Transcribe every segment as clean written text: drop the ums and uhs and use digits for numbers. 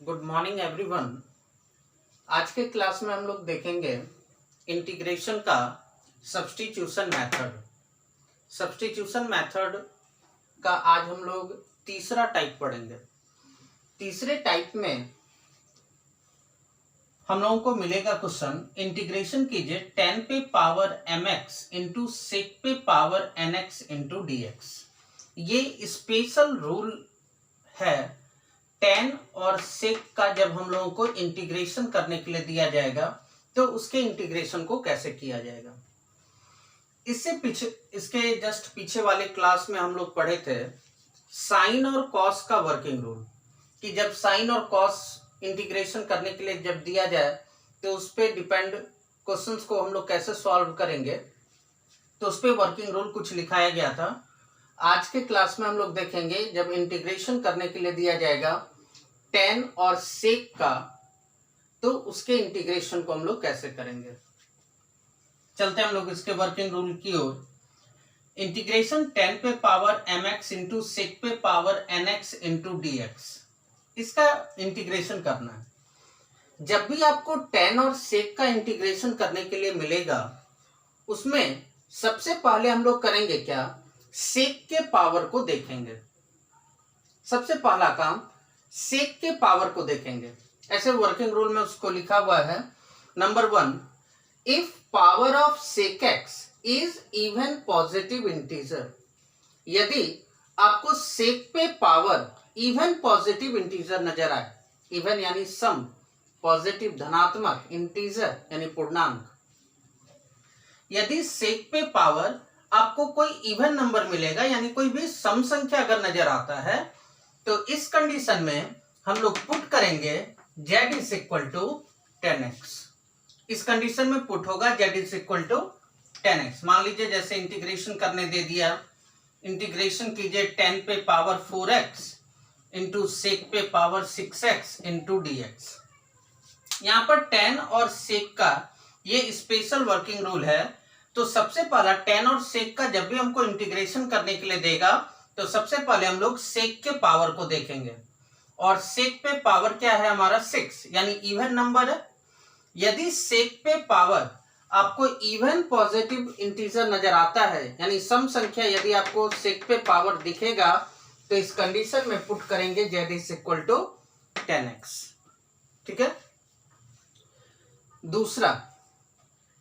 Good morning everyone. आज के class में हम लोग देखेंगे इंटीग्रेशन का सब्स्टिट्यूशन मेथड। सब्स्टिट्यूशन मेथड का आज हम लोग तीसरा टाइप पढ़ेंगे। तीसरे टाइप में हम लोगों को मिलेगा क्वेश्चन, इंटीग्रेशन कीजिए 10 पे पावर mx इंटू सेक पे पावर nx इंटू dx। ये स्पेशल रूल है, tan और sec का जब हम लोगों को इंटीग्रेशन करने के लिए दिया जाएगा तो उसके इंटीग्रेशन को कैसे किया जाएगा। इससे पीछे, इसके जस्ट पीछे वाले क्लास में हम लोग पढ़े थे साइन और कॉस का वर्किंग रूल, कि जब साइन और कॉस इंटीग्रेशन करने के लिए जब दिया जाए तो उस पर डिपेंड क्वेश्चंस को हम लोग कैसे सॉल्व करेंगे, तो उस पर वर्किंग रूल कुछ लिखाया गया था। आज के क्लास में हम लोग देखेंगे जब इंटीग्रेशन करने के लिए दिया जाएगा tan और sec का, तो उसके इंटीग्रेशन को हम लोग कैसे करेंगे। चलते हैं हम लोग इसके वर्किंग रूल की ओर। इंटीग्रेशन 10 पे पावर mx इंटू सेक पे पावर nx इंटू dx, इसका इंटीग्रेशन करना है। जब भी आपको tan और sec का इंटीग्रेशन करने के लिए मिलेगा, उसमें सबसे पहले हम लोग करेंगे क्या, sec के पावर को देखेंगे। सबसे पहला काम sec के पावर को देखेंगे। ऐसे वर्किंग रूल में उसको लिखा हुआ है, number 1, if power of sec x is even positive integer. यदि आपको sec पे पावर इवन पॉजिटिव इंटीजर नजर आए, इवन यानी सम, पॉजिटिव धनात्मक, इंटीजर यानी पूर्णांक, यदि sec पे पावर आपको कोई इवन नंबर मिलेगा, यानी कोई भी सम संख्या अगर नजर आता है, तो इस कंडीशन में हम लोग पुट करेंगे z is equal to 10x। इस कंडीशन में पुट होगा z is equal to 10x। मान लीजिए जैसे इंटीग्रेशन करने दे दिया, इंटीग्रेशन कीजिए 10 पे पावर 4x इंटू सेक पे पावर 6x इंटू dx। यहाँ पर tan और sec का ये स्पेशल वर्किंग रूल है। तो सबसे पहला tan और sec का जब भी हमको इंटीग्रेशन करने के लिए देगा, तो सबसे पहले हम लोग sec के पावर को देखेंगे, और sec पे पावर क्या है हमारा 6, यानी इवन नंबर है। यदि sec पे पावर आपको इवन पॉजिटिव इंटीजर नजर आता है, यानी सम संख्या यदि आपको sec पे पावर दिखेगा, तो इस कंडीशन में पुट करेंगे z is equal to 10x। ठीक है। दूसरा,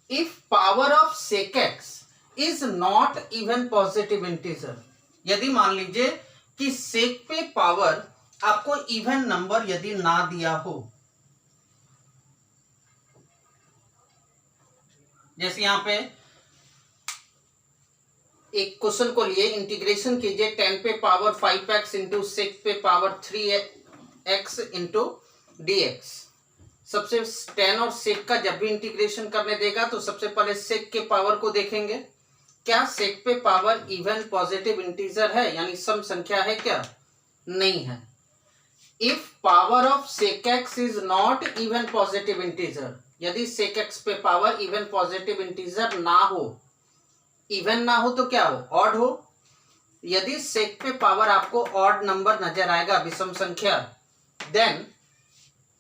if power of sec x is not even positive integer. यदि मान लीजिए कि sec पे पावर आपको इवन नंबर यदि ना दिया हो, जैसे यहां पे एक क्वेश्चन को लिए, इंटीग्रेशन कीजिए 10 पे पावर 5x इंटू सेक पे पावर 3x इंटू dx। सबसे tan और sec का जब भी इंटीग्रेशन करने देगा, तो सबसे पहले sec के पावर को देखेंगे। क्या sec पे पावर इवन पॉजिटिव इंटीजर है, यानी सम संख्या है क्या? नहीं है। If power of sec x is not even positive integer, यदि sec x पे पावर इवन पॉजिटिव इंटीजर ना हो, इवन ना हो तो क्या हो, ऑड हो। यदि sec पे पावर आपको ऑड नंबर नजर आएगा, विषम संख्या, then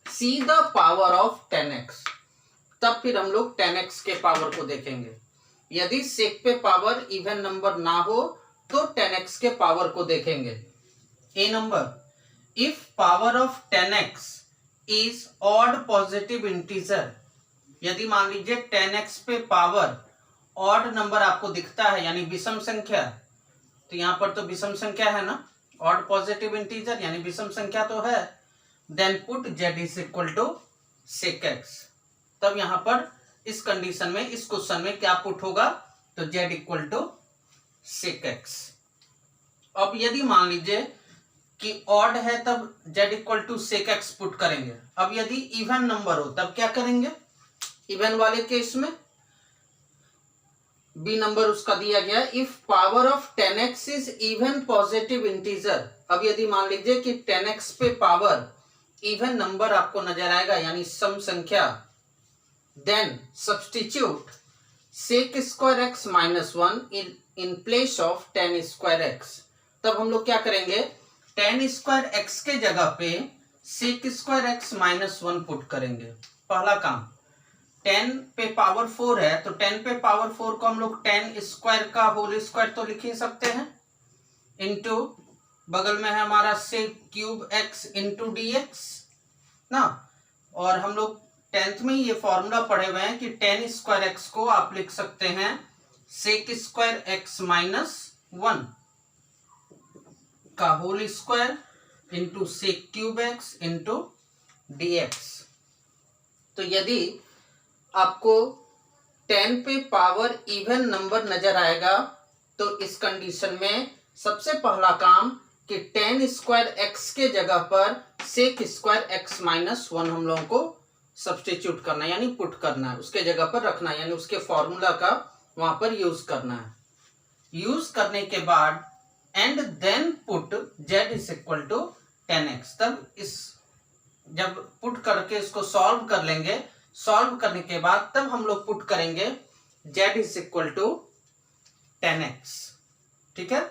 see the power of 10x। तब फिर हम लोग 10x के पावर को देखेंगे। यदि sec पे पावर इवन नंबर ना हो, तो 10x के पावर को देखेंगे। A number, if power of 10x is odd positive integer. यदि मान लीजिए 10x पे पावर ऑड नंबर आपको दिखता है, यानी विषम संख्या, तो यहां पर तो विषम संख्या है ना, ऑड पॉजिटिव इंटीजर यानी विषम संख्या तो है, then put z is equal to sec x। तब यहां पर इस कंडीशन में, इस क्वेश्चन में क्या पुट होगा, तो z equal to sec x। अब यदि मान लीजिए कि ऑड है, तब z equal to sec x put करेंगे। अब यदि इवन नंबर हो, तब क्या करेंगे, इवन वाले केस में बी नंबर उसका दिया गया, if power of 10x is even positive integer. अब यदि मान लीजिए कि 10x पे पावर इवन नंबर आपको नजर आएगा, यानी सम संख्या, then substitute sec square x minus 1 in place of tan square x। तब हम लोग क्या करेंगे, tan स्क्वायर x के जगह पे sec square x minus 1 put करेंगे। पहला काम 10 पे पावर 4 है तो 10 पे पावर 4 को हम लोग 10 स्क्वायर का होल स्क्वायर तो लिख ही सकते हैं, इंटू बगल में है हमारा sec cube x into d x ना। और हम लोग 10th में ये फॉर्मूला पढ़े हुए हैं कि 10 स्क्वायर एक्स को आप लिख सकते हैं सेक स्क्वायर एक्स माइनस 1 का whole square into sec cube x into d x. तो यदि आपको 10 पे पावर इवन नंबर नजर आएगा तो इस कंडीशन में सबसे पहला काम कि 10 स्क्वायर एक्स के जगह पर सेक स्क्वायर एक्स माइनस 1 हम लोगों को सब्स्टिट्यूट करना है, यानी पुट करना है, उसके जगह पर रखना है, यानी उसके फॉर्मूला का वहां पर यूज करना है। यूज करने के बाद and then put z is equal to 10x। तब इस जब पुट करके इसको सॉल्व कर लेंगे, सॉल्व करने के बाद तब हम लोग पुट करेंगे z is equal to 10x। ठीक है,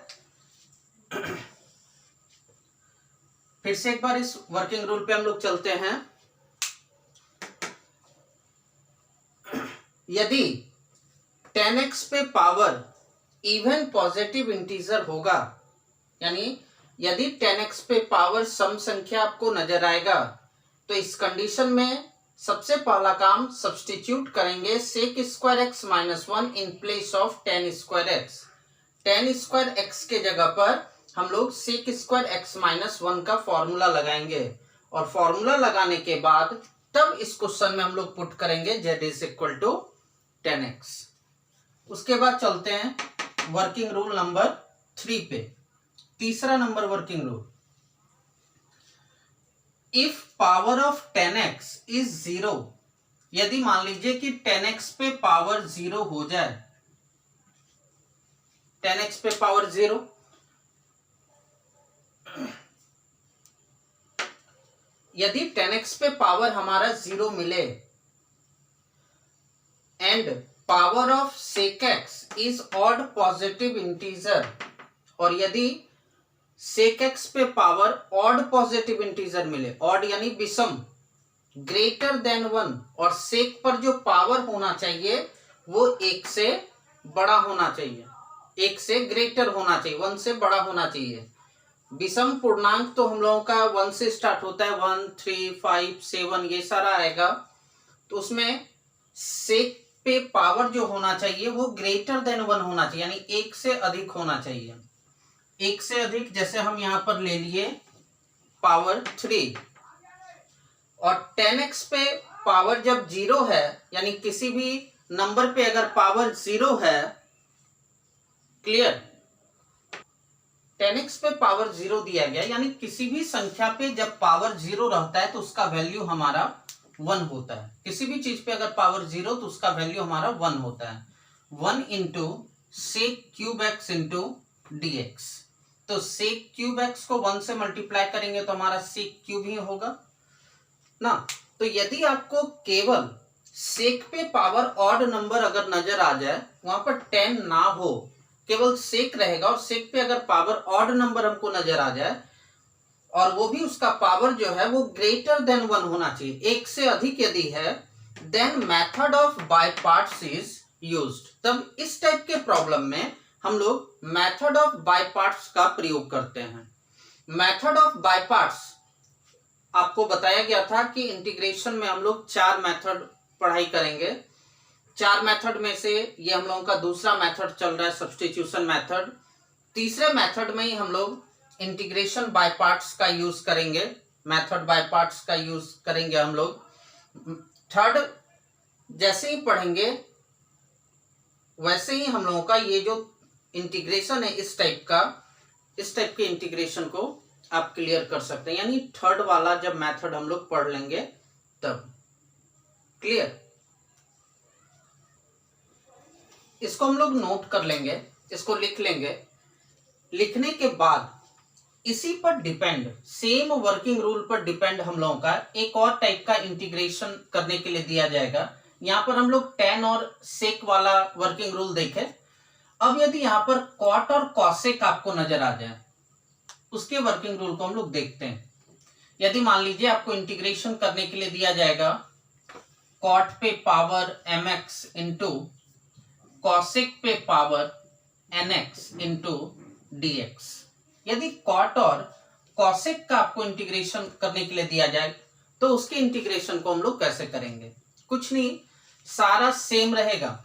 फिर से एक बार इस वर्किंग रूल पे हम लोग चलते हैं। यदि 10x पे पावर इवन पॉजिटिव इंटीजर होगा, यानी यदि 10x पे पावर सम संख्या आपको नजर आएगा तो इस कंडीशन में सबसे पहला काम सब्स्टिट्यूट करेंगे sec square x minus 1 in place of 10 square x. 10 square x के जगह पर हम लोग सेक स्क्वायर एक्स माइनस 1 का फॉर्मूला लगाएंगे और फॉर्मूला लगाने के बाद तब इस क्वेश्चन में हम लोग पुट करेंगे z is equal to 10x। उसके बाद चलते हैं वर्किंग रूल नंबर 3 पे। तीसरा number working rule, if power of 10x is 0, यदि मान लीजिए कि 10x पे पावर 0 हो जाए, 10x पे पावर 0, यदि 10x पे पावर हमारा 0 मिले and power of sec x is odd positive integer, और यदि सेक एक्स पे पावर ऑड पॉजिटिव इंटीजर मिले, ऑड यानी विषम, ग्रेटर देन 1, और सेक पर जो पावर होना चाहिए वो 1 से बड़ा होना चाहिए, 1 से ग्रेटर होना चाहिए, 1 से बड़ा होना चाहिए। विषम पूर्णांक तो हम लोगों का 1 से स्टार्ट होता है, 1, 3, 5, 7 ये सारा आएगा। तो उसमें सेक पे पावर जो होना चाहिए वो ग्रेटर देन 1 होना चाहिए, यानी 1 से अधिक होना चाहिए। 1 से अधिक जैसे हम यहां पर ले लिए पावर 3, और 10x पे पावर जब 0 है, यानी किसी भी नंबर पे अगर पावर 0 है, क्लियर, 10x पे पावर 0 दिया गया, यानी किसी भी संख्या पे जब पावर 0 रहता है तो उसका वैल्यू हमारा 1 होता है। किसी भी चीज पे अगर पावर 0 तो उसका वैल्यू हमारा 1 होता है। 1 into sec cube x into d x. तो सेक क्यूब एक्स को 1 से मल्टीप्लाई करेंगे तो हमारा सेक क्यूब ही होगा ना। तो यदि आपको केवल सेक पे पावर ऑड नंबर अगर नजर आ जाए, वहां पर 10 ना हो, केवल सेक रहेगा, और सेक पे अगर पावर ऑड नंबर हमको नजर आ जाए और वो भी उसका पावर जो है वो ग्रेटर देन 1 होना चाहिए, 1 से अधिक यदि है, then method of by parts is used. तब इस टाइप के प्रॉब्लम में हम लोग मेथड ऑफ बाय पार्ट्स का प्रयोग करते हैं। मेथड ऑफ बाय पार्ट्स आपको बताया गया था कि इंटीग्रेशन में हम लोग 4 मेथड पढ़ाई करेंगे। 4 मेथड में से ये हम लोगों का दूसरा मेथड चल रहा है, सब्स्टिट्यूशन मेथड। तीसरे मेथड में ही हम लोग इंटीग्रेशन बाय पार्ट्स का यूज करेंगे, मेथड बाय पार्ट्स का यूज करेंगे हम लोग। थर्ड जैसे ही पढ़ेंगे वैसे ही हम लोगों का ये जो इंटीग्रेशन है इस टाइप के इंटीग्रेशन को आप क्लियर कर सकते हैं, यानी थर्ड वाला जब मेथड हम लोग पढ़ लेंगे तब। क्लियर, इसको हम लोग नोट कर लेंगे, इसको लिख लेंगे। लिखने के बाद इसी पर डिपेंड, सेम वर्किंग रूल पर डिपेंड हम लोगों का एक और टाइप का इंटीग्रेशन करने के लिए दिया जाएगा। यहां पर हम लोग tan और sec वाला वर्किंग रूल देखें। अब यदि यहां पर cot और cosec आपको नजर आ जाए, उसके वर्किंग रूल को हम लोग देखते हैं। यदि मान लीजिए आपको इंटीग्रेशन करने के लिए दिया जाएगा कॉट पे पावर mx इंटू कॉसेक पे पावर nx इंटू dx। यदि कॉट और कॉसेक का आपको इंटीग्रेशन करने के लिए दिया जाए तो उसके इंटीग्रेशन को हम लोग कैसे करेंगे? कुछ नहीं, सारा सेम रहेगा।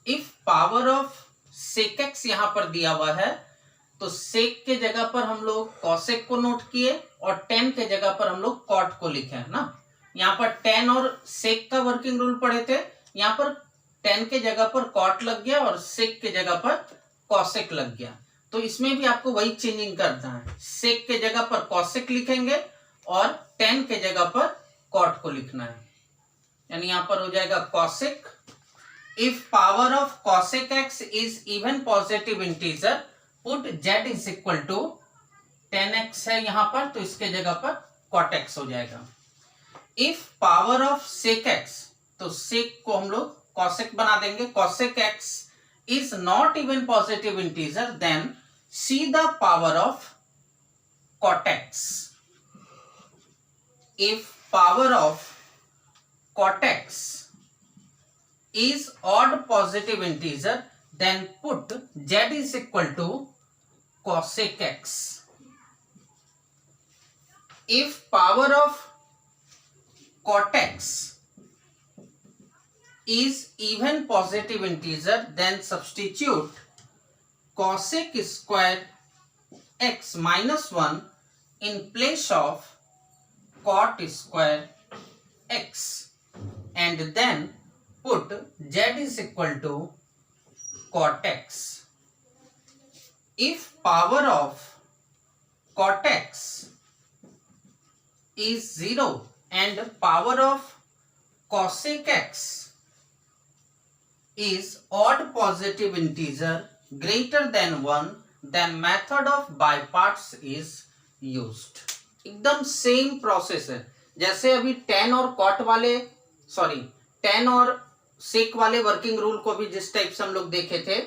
If power of sec x यहां पर दिया हुआ है तो सेक के जगह पर हम लोग कॉसेक को नोट किए और टेन के जगह पर हम लोग कॉट को लिखे है ना। यहाँ पर टेन और सेक का वर्किंग रूल पढ़े थे, यहाँ पर टेन के जगह पर कॉट लग गया और सेक के जगह पर कॉसेक लग गया। तो इसमें भी आपको वही चेंजिंग करना है, सेक के जगह पर कॉसेक लिखेंगे और टेन के जगह पर कॉट को लिखना है। यानी यहां पर हो जाएगा cosec. If power of cosec x is even positive integer put z is equal to 10x है यहां पर, तो इसके जगह पर कॉट एक्स हो जाएगा। If power of sec x, तो सेक को हम लोग कॉसेक बना देंगे, cosec x is not even positive integer, then see the power of cot x. If power of cot x is odd positive integer, then put z is equal to cosec x. If power of cot x is even positive integer, then substitute cosec square x minus 1 in place of cot square x, and then put z is equal to cot x. If power of cot x is 0 and power of cosec x is odd positive integer greater than 1, then method of by parts is used. एकदम same process है जैसे अभी ten और cot वाले ten और सेक वाले working rule को भी जिस टाइप से हम लोग देखे थे,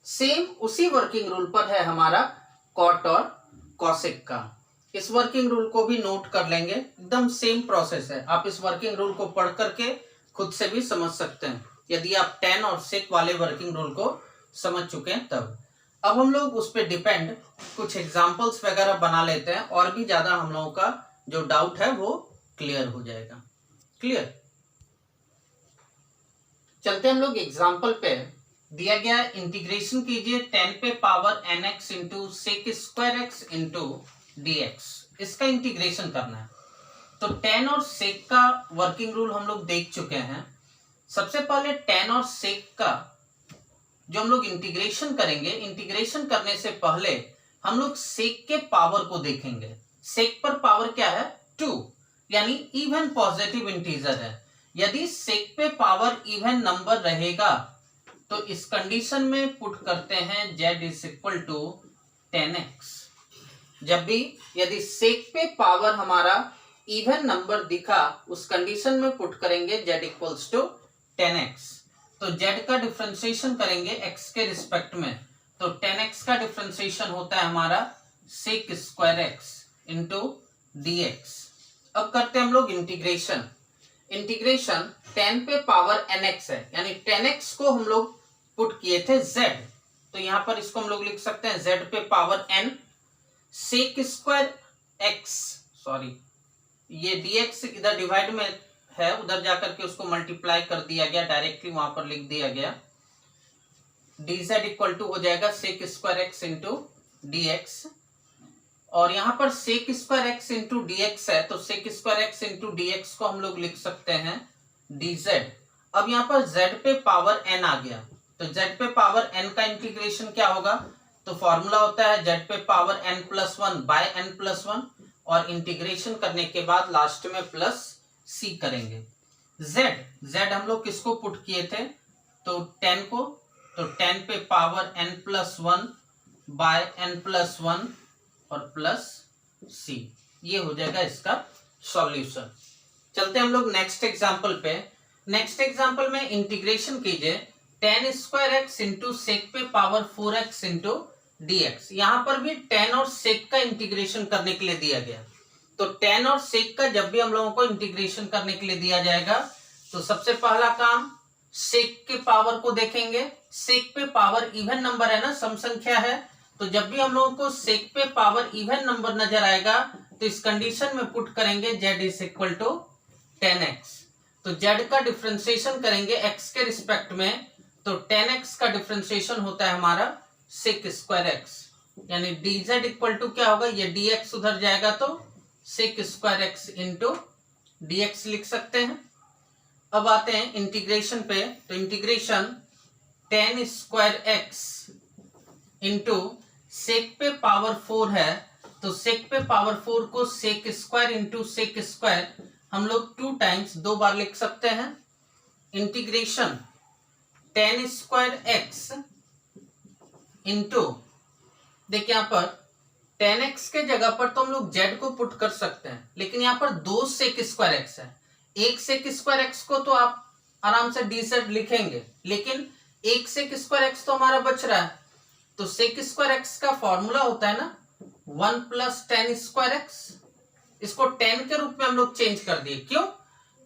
सेम उसी वर्किंग रूल पर है हमारा कॉट और कॉसेक का। इस वर्किंग रूल को भी नोट कर लेंगे, एकदम सेम प्रोसेस है। आप इस वर्किंग रूल को पढ़ करके खुद से भी समझ सकते हैं यदि आप टेन और सेक वाले वर्किंग रूल को समझ चुके हैं तब। अब हम लोग उस पर डिपेंड कुछ एग्जांपल्स वगैरह बना लेते हैं और भी ज्यादा हम लोगों का जो डाउट है वो क्लियर हो जाएगा। क्लियर, चलते हम लोग एग्जांपल पे। दिया गया इंटीग्रेशन कीजिए 10 पे power nx into sec square x into dx। इसका इंटीग्रेशन करना है। तो 10 और सेक का वर्किंग रूल हम लोग देख चुके हैं। सबसे पहले 10 और सेक का जो हम लोग इंटीग्रेशन करेंगे, इंटीग्रेशन करने से पहले हम लोग सेक के पावर को देखेंगे। सेक पर पावर क्या है? 2, यानी इवन पॉजिटिव इंटीजर है। यदि सेक पे पावर इवन नंबर रहेगा तो इस कंडीशन में पुट करते हैं z is equal to 10x। जब भी यदि सेक पे पावर हमारा इवन नंबर दिखा उस कंडीशन में पुट करेंगे z इक्वल्स टू 10x। तो z का डिफरेंशिएशन करेंगे x के रिस्पेक्ट में, तो 10x का डिफरेंशिएशन होता है हमारा sec square x into dx। अब करते हैं हम लोग इंटीग्रेशन। इंटीग्रेशन 10 पे पावर nx है, यानी 10x को हम लोग पुट किए थे z, तो यहां पर इसको हम लोग लिख सकते हैं z पे power n sec square x, ये dx इधर डिवाइड में है, उधर जाकर के उसको मल्टीप्लाई कर दिया गया, डायरेक्टली वहां पर लिख दिया गया। dz इक्वल टू हो जाएगा sec square x into dx, और यहां पर sec square x into dx है, तो sec square x into dx को हम लोग लिख सकते हैं dz। अब यहां पर z पे पावर n आ गया, तो z पे पावर n का इंटीग्रेशन क्या होगा? तो फॉर्मूला होता है z पे power n plus 1 by n plus 1, और इंटीग्रेशन करने के बाद लास्ट में प्लस c करेंगे। z हम लोग किसको पुट किए थे? तो 10 को, तो 10 पे power n plus 1 by n plus 1 और प्लस c, ये हो जाएगा इसका सॉल्यूशन। चलते हम लोग नेक्स्ट एग्जांपल पे। नेक्स्ट एग्जांपल में इंटीग्रेशन कीजिए 10 स्क्वायर एक्स इंटू सेक पे पावर 4x इंटू dx। यहां पर भी 10 और सेक का इंटीग्रेशन करने के लिए दिया गया। तो tan और sec का जब भी हम लोगों को इंटीग्रेशन करने के लिए दिया जाएगा तो सबसे पहला काम sec के पावर को देखेंगे। sec पे पावर इवन नंबर है ना, सम संख्या है, तो जब भी हम लोगों को sec पे पावर इवन नंबर नजर आएगा तो इस कंडीशन में पुट करेंगे z is equal to 10x। तो z का डिफरेंशिएशन करेंगे x के रिस्पेक्ट में, तो 10x का डिफरेंशिएशन होता है हमारा sec स्क्वायर x, यानी dz इक्वल टू क्या होगा, ये dx उधर जाएगा तो sec square x into dx लिख सकते हैं। अब आते हैं इंटीग्रेशन पे, तो integration tan square x into sec पे पावर 4 है, तो sec पे पावर 4 को sec square into sec square हम लोग 2 टाइम्स 2 बार लिख सकते हैं। Integration tan square x into, देखिए यहां पर tan x के जगह पर तो हम लोग z को पुट कर सकते हैं, लेकिन यहां पर 2 sec स्क्वायर x है, एक sec स्क्वायर x को तो आप आराम से dz लिखेंगे, लेकिन एक sec स्क्वायर x तो हमारा बच रहा है, तो sec स्क्वायर x का फॉर्मूला होता है ना 1 प्लस tan स्क्वायर x, इसको tan के रूप में हम लोग चेंज कर दिए। क्यों?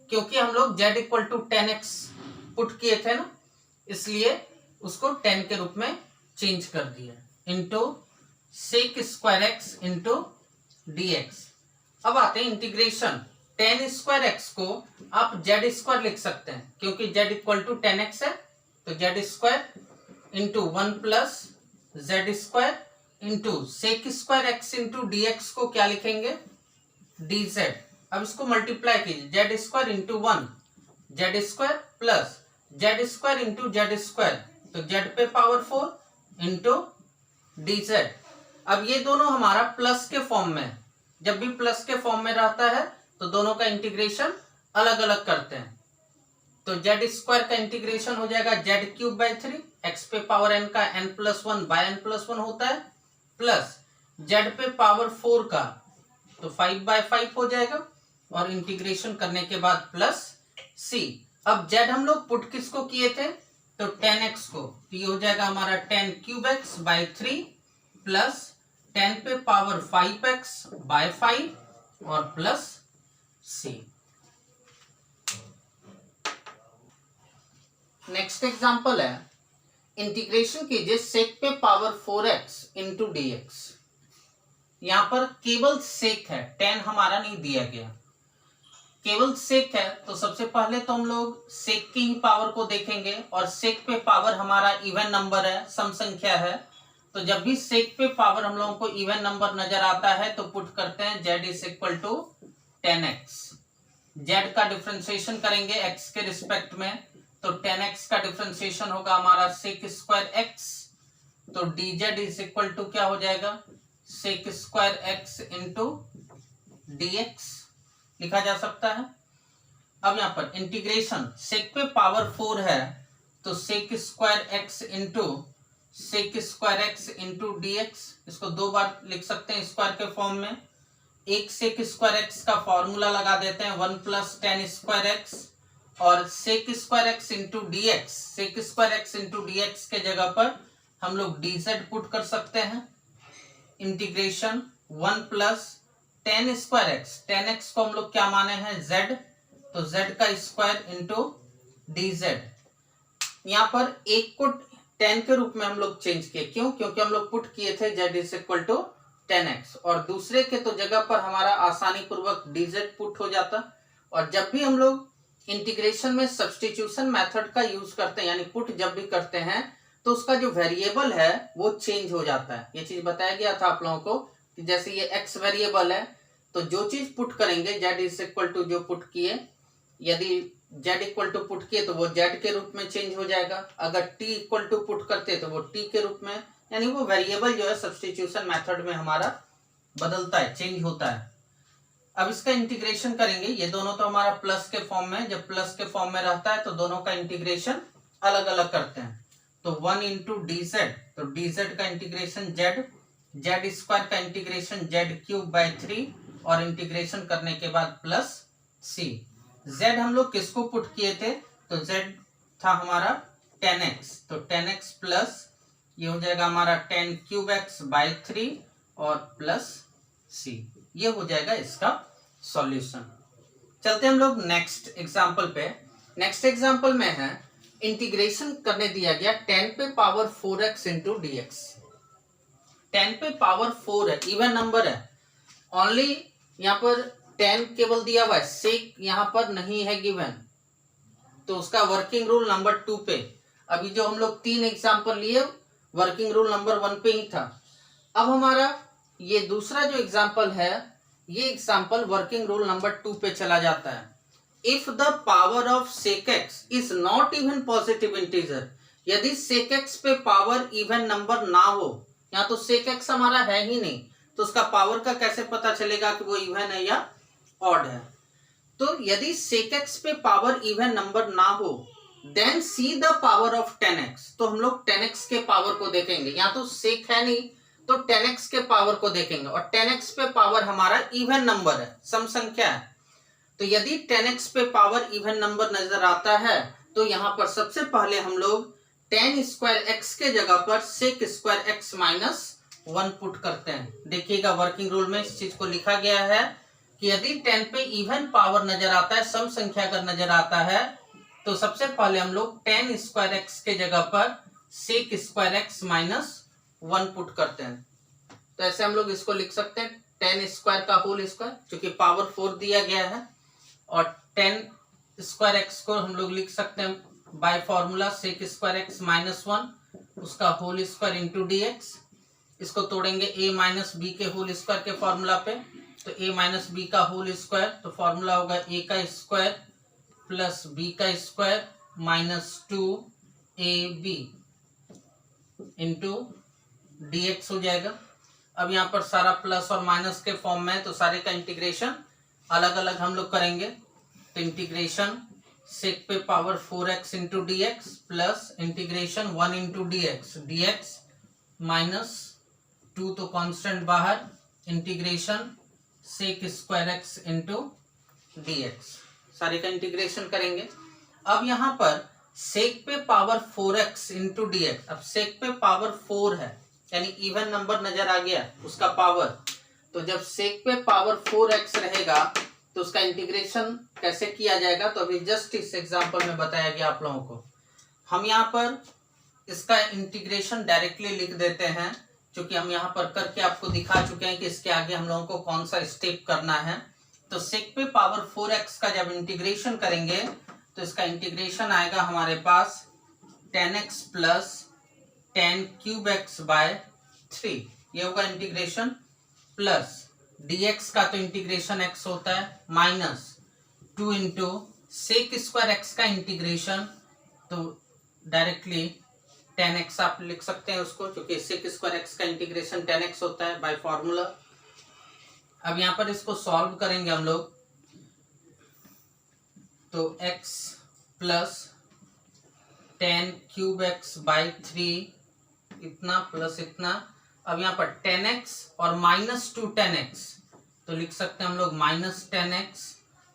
क्योंकि हम लोग z equal to 10x put किए थे ना, इसलिए उसको 10 के रूप में चेंज कर दिया, into sec square x into dx। अब आते हैं इंटीग्रेशन tan स्क्वायर x को आप z स्क्वायर लिख सकते हैं, क्योंकि z इक्वल टू 10x है, तो z square into 1 plus z square into sec square x into dx को क्या लिखेंगे, dz। अब इसको मल्टीप्लाई कीजिए, z square into 1 z square plus z square into z square, तो z पे पावर 4 इंटू dz। अब ये दोनों हमारा प्लस के फॉर्म में है, जब भी प्लस के फॉर्म में रहता है तो दोनों का इंटीग्रेशन अलग अलग करते हैं, तो z स्क्वायर का इंटीग्रेशन हो जाएगा z क्यूब बाई 3, x पे पावर n का n plus 1 by n plus 1 होता है, प्लस z पे पावर 4 का तो 5 बाय 5 हो जाएगा, और इंटीग्रेशन करने के बाद प्लस c। अब z हम लोग पुट किसको किए थे, तो 10x को, तो ये हो जाएगा हमारा 10 क्यूब x बाई 3 प्लस 10 पे पावर 5x बाय 5 और प्लस c। नेक्स्ट एग्जांपल है, इंटीग्रेशन कीजिए sec पे पावर 4x इंटू dx। यहां पर केवल sec है, tan हमारा नहीं दिया गया, केवल sec है, तो सबसे पहले तो हम लोग sec की ही पावर को देखेंगे, और sec पे पावर हमारा इवन नंबर है, सम संख्या है, तो जब भी sec पे पावर हम लोगों को इवन नंबर नजर आता है तो पुट करते हैं z is equal to 10x। z का डिफरेंशिएशन करेंगे x के रिस्पेक्ट में, तो 10x का डिफरेंशिएशन होगा हमारा sec स्क्वायर x, तो dz इज इक्वल टू क्या हो जाएगा, sec square x into dx लिखा जा सकता है। अब यहाँ पर इंटीग्रेशन sec पे पावर 4 है, तो sec square x into sec square x into dx, इसको 2 बार लिख सकते हैं स्क्वायर के फॉर्म में। एक sec स्क्वायर x का फॉर्मूला लगा देते हैं 1 प्लस tan स्क्वायर x, और sec square x into dx, sec square x into dx के जगह पर हम लोग dz पुट कर सकते हैं। Integration 1 plus tan square x, tan x को हम लोग क्या माने हैं z, तो z का स्क्वायर इंटू dz। यहाँ पर एक को 10 के रूप में हम लोग चेंज किए, क्यों? क्योंकि हम लोग पुट किए थे z is equal to 10x, और दूसरे के तो जगह पर हमारा आसानी पूर्वक dz पुट हो जाता। और जब भी हम लोग इंटीग्रेशन में सब्स्टिट्यूशन मेथड का यूज करते हैं, यानी पुट जब भी करते हैं, तो उसका जो वेरिएबल है वो चेंज हो जाता है। ये चीज बताया गया था आप लोगों को कि जैसे ये x वेरिएबल है, तो जो चीज पुट करेंगे z इज इक्वल टू जो पुट किए, यदि z इक्वल टू पुट किए तो वो z के रूप में चेंज हो जाएगा, अगर t इक्वल टू पुट करते तो वो t के रूप में, यानी वो वेरिएबल जो है सब्स्टिट्यूशन मेथड में हमारा बदलता है, चेंज होता है। अब इसका इंटीग्रेशन करेंगे, ये दोनों तो हमारा प्लस के फॉर्म में, जब प्लस के फॉर्म में रहता है तो दोनों का इंटीग्रेशन अलग अलग करते हैं, तो 1 इंटू dz, तो dz का इंटीग्रेशन z स्क्वायर का इंटीग्रेशन z क्यूब बाई 3, और इंटीग्रेशन करने के बाद प्लस c। z हम लोग किसको पुट किए थे, तो z था हमारा 10x, तो 10x प्लस ये हो जाएगा हमारा 10 क्यूब x बाई 3 और प्लस c। ये हो जाएगा इसका सॉल्यूशन। चलते हम लोग नेक्स्ट एग्जांपल पे। नेक्स्ट एग्जांपल में है इंटीग्रेशन करने दिया गया 10 पे power 4x into d x. 10 पे पावर 4 है, इवन नंबर है, ओनली यहाँ पर 10 केवल दिया हुआ है, सेक यहाँ पर नहीं है गिवन, तो उसका वर्किंग रूल नंबर 2 पे। अभी जो हम लोग 3 एग्जांपल लिए वर्किंग रूल नंबर 1 पे ही था। अब हमारा ये दूसरा जो एग्जांपल है, ये एग्जांपल वर्किंग रूल नंबर 2 पे चला जाता है। If the power of sec x is not even positive integer, यदि सेक एक्स पे पावर इवन नंबर ना हो, यहाँ तो सेक एक्स हमारा है ही नहीं, तो उसका पावर का कैसे पता चलेगा कि वो इवन है या ऑड है। तो यदि सेक एक्स पे पावर इवन नंबर ना हो, then see the power of 10x, तो हम लोग 10x के पावर को देखेंगे। यहाँ तो सेक है नहीं, तो 10x के पावर को देखेंगे, और 10x पे पावर हमारा इवन नंबर है, सम संख्या है। तो यदि 10x पे पावर इवन नंबर नजर आता है, तो यहाँ पर सबसे पहले हम लोग 10 स्क्वायर x के जगह पर sec square x minus 1 put करते हैं। देखिएगा वर्किंग रूल में इस चीज को लिखा गया है कि यदि 10 पे इवन पावर नजर आता है, सम संख्या अगर नजर आता है, तो सबसे पहले हम लोग 10 स्क्वायर x के जगह पर sec square x minus 1 put करते हैं। तो ऐसे हम लोग इसको लिख सकते हैं 10 स्क्वायर का होल स्क्वायर, क्योंकि पावर 4 दिया गया है, और 10 स्क्वायर x को हम लोग लिख सकते हैं by formula sec square x minus 1, उसका whole square into d x. इसको तोड़ेंगे a माइनस बी के होल स्क्वायर के फॉर्मूला पे, तो a माइनस बी का होल स्क्वायर, तो फॉर्मूला होगा a का स्क्वायर प्लस b का square minus 2ab into d x हो जाएगा। अब यहाँ पर सारा प्लस और माइनस के फॉर्म में है, तो सारे का इंटीग्रेशन अलग अलग हम लोग करेंगे। तो इंटीग्रेशन सेक पे power 4x into d x plus integration 1 into d x minus 2, तो कांस्टेंट बाहर, integration sec square x into d x, सारे का इंटीग्रेशन करेंगे। अब यहाँ पर सेक पे power 4x into d x, अब सेक पे पावर 4 है, यानी इवन नंबर नजर आ गया उसका पावर, तो जब सेक पे पावर 4x रहेगा तो उसका इंटीग्रेशन कैसे किया जाएगा, तो अभी जस्ट इस एग्जांपल में बताया गया आप लोगों को। हम यहाँ पर इसका इंटीग्रेशन डायरेक्टली लिख देते हैं, क्योंकि हम यहाँ पर करके आपको दिखा चुके हैं कि इसके आगे हम लोगों को कौन सा स्टेप करना है। तो सेक पे पावर 4x का जब इंटीग्रेशन करेंगे, तो इसका इंटीग्रेशन आएगा हमारे पास 10x plus 10 cube x by 3, ये होगा इंटीग्रेशन, प्लस dx का तो इंटीग्रेशन x होता है, minus 2 into sec square x का इंटीग्रेशन, तो डायरेक्टली 10x आप लिख सकते हैं उसको, क्योंकि सेक स्क्वायर x का इंटीग्रेशन 10x होता है बाय फॉर्मूला। अब यहाँ पर इसको सॉल्व करेंगे हम लोग, तो x plus 10 cube x by 3 इतना प्लस इतना। अब यहाँ पर 10x और माइनस 2 10x, तो लिख सकते हैं हम लोग माइनस 10x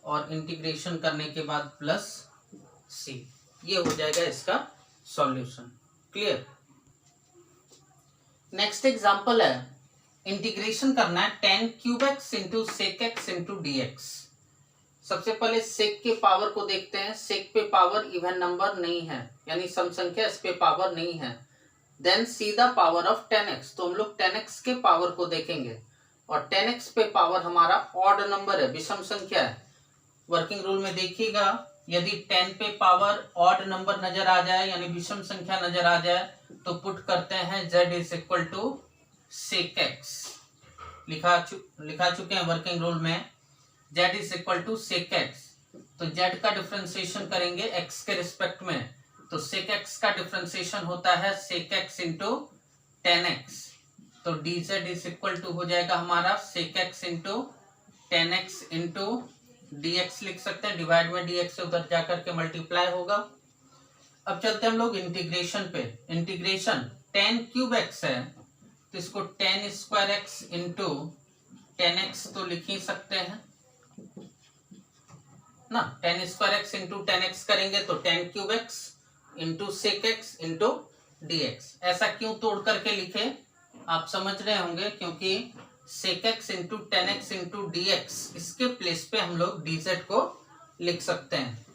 और इंटीग्रेशन करने के बाद प्लस c, ये हो जाएगा इसका सॉल्यूशन। क्लियर। नेक्स्ट एग्जांपल है, इंटीग्रेशन करना है 10 cube x into sec x into d x. सबसे पहले सेक के पावर को देखते हैं। सेक पे पावर इवन नंबर नहीं है, यानी सम संख्या इस पे पावर नहीं है। Then see the power of 10x, तो हम लोग 10x के पावर को देखेंगे, और 10x पे पावर हमारा ऑड नंबर है, विषम संख्या है। वर्किंग रूल में देखिएगा, यदि 10 पे पावर ऑड नंबर नजर आ जाए, यानी विषम संख्या नजर आ जाए, तो पुट करते हैं z is equal to sec x. लिखा चुके हैं वर्किंग रूल में, z is equal to sec x. तो z का डिफरेंशिएशन करेंगे x के रिस्पेक्ट में, तो सेक एक्स का डिफरेंशिएशन होता है सेक एक्स इंटू 10x, तो dz इज इक्वल टू हो जाएगा हमारा sec x into 10x into dx लिख सकते हैं, डिवाइड में dx उधर जाकर के मल्टीप्लाई होगा। अब चलते हैं हम लोग इंटीग्रेशन पे। इंटीग्रेशन 10 क्यूब x है, तो इसको 10 स्क्वायर x इंटू 10x तो लिख ही सकते हैं ना, 10 स्क्वायर x इंटू 10x करेंगे तो 10 cube x into sec x into d x. ऐसा क्यों तोड़ करके लिखे आप समझ रहे होंगे, क्योंकि sec x into tan x into d x, इसके प्लेस पे हम लोग डी जेड को लिख सकते हैं।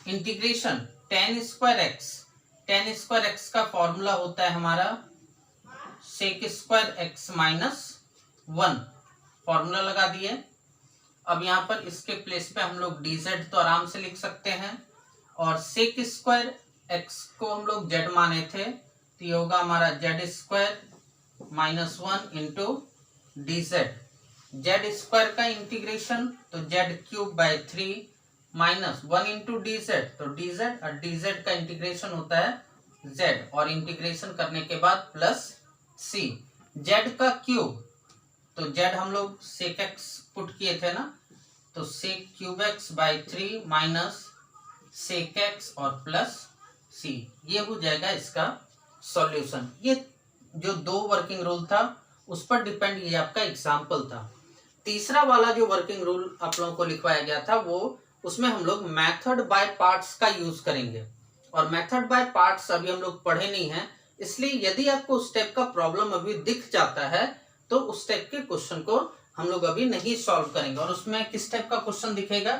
इंटीग्रेशन टेन स्क्वायर एक्स का फॉर्मूला होता है हमारा sec square x minus 1, formula लगा दिए। अब यहाँ पर इसके प्लेस पे हम लोग डी जेड तो आराम से लिख सकते हैं, और सेक स्क्वायर एक्स को हम लोग जेड माने थे, तो ये होगा हमारा z square minus 1 into d z square का इंटीग्रेशन तो z cube by 3 minus 1 into d z, तो डी जेड और डी जेड का इंटीग्रेशन होता है जेड, और इंटीग्रेशन करने के बाद प्लस सी जेड का क्यूब, तो जेड हम लोग सेक एक्स पुट किए थे ना, तो sec cube x by 3 minus sec x और प्लस सी, ये हो जाएगा इसका सॉल्यूशन। ये जो 2 वर्किंग रूल था उस पर डिपेंड ये आपका एग्जाम्पल था। तीसरा वाला जो वर्किंग रूल आप लोगों को लिखवाया गया था वो, उसमें हम लोग मेथड बाय पार्ट्स का यूज करेंगे, और मेथड बाय पार्ट्स अभी हम लोग पढ़े नहीं है, इसलिए यदि आपको उस टाइप का प्रॉब्लम अभी दिख जाता है तो उस टाइप के क्वेश्चन को हम लोग अभी नहीं सॉल्व करेंगे। और उसमें किस टाइप का क्वेश्चन दिखेगा,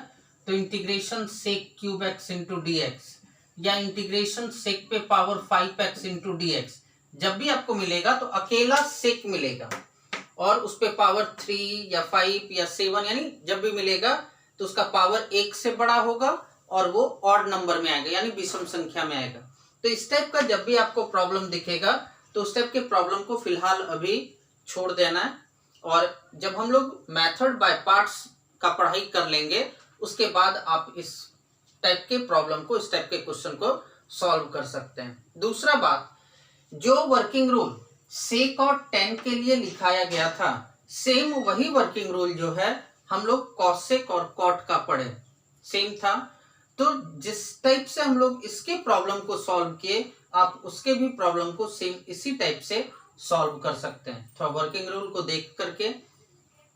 तो integration sec cube x into d x, या इंटीग्रेशन सेक पे power 5 x into d x, जब भी आपको मिलेगा तो अकेला सेक मिलेगा, और उस पे पावर 3 या 5 या 7, यानी जब भी मिलेगा तो उसका पावर 1 से बड़ा होगा और वो ऑड नंबर में आएगा, यानी विषम संख्या में आएगा। तो इस टाइप का जब भी आपको प्रॉब्लम दिखेगा तो उस टाइप के प्रॉब्लम को फिलहाल अभी छोड़ देना है, और जब हम लोग मेथड बाय पार्ट्स का पढ़ाई कर लेंगे उसके बाद आप इस टाइप के प्रॉब्लम को, इस टाइप के क्वेश्चन को सॉल्व कर सकते हैं। दूसरा बात, जो वर्किंग रूल सेक और टेन के लिए लिखाया गया था, सेम वही वर्किंग रूल जो है हम लोग कॉसेक और कॉट का पढ़े, सेम था। तो जिस टाइप से हम लोग इसके प्रॉब्लम को सॉल्व किए, आप उसके भी प्रॉब्लम को सेम इसी टाइप से सॉल्व कर सकते हैं। थोड़ा वर्किंग रूल को देख करके,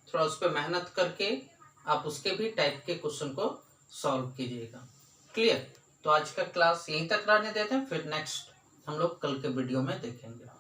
थोड़ा उस पर मेहनत करके आप उसके भी टाइप के क्वेश्चन को सॉल्व कीजिएगा। क्लियर? तो आज का क्लास यहीं तक रहने देते हैं, फिर नेक्स्ट हम लोग कल के वीडियो में देखेंगे।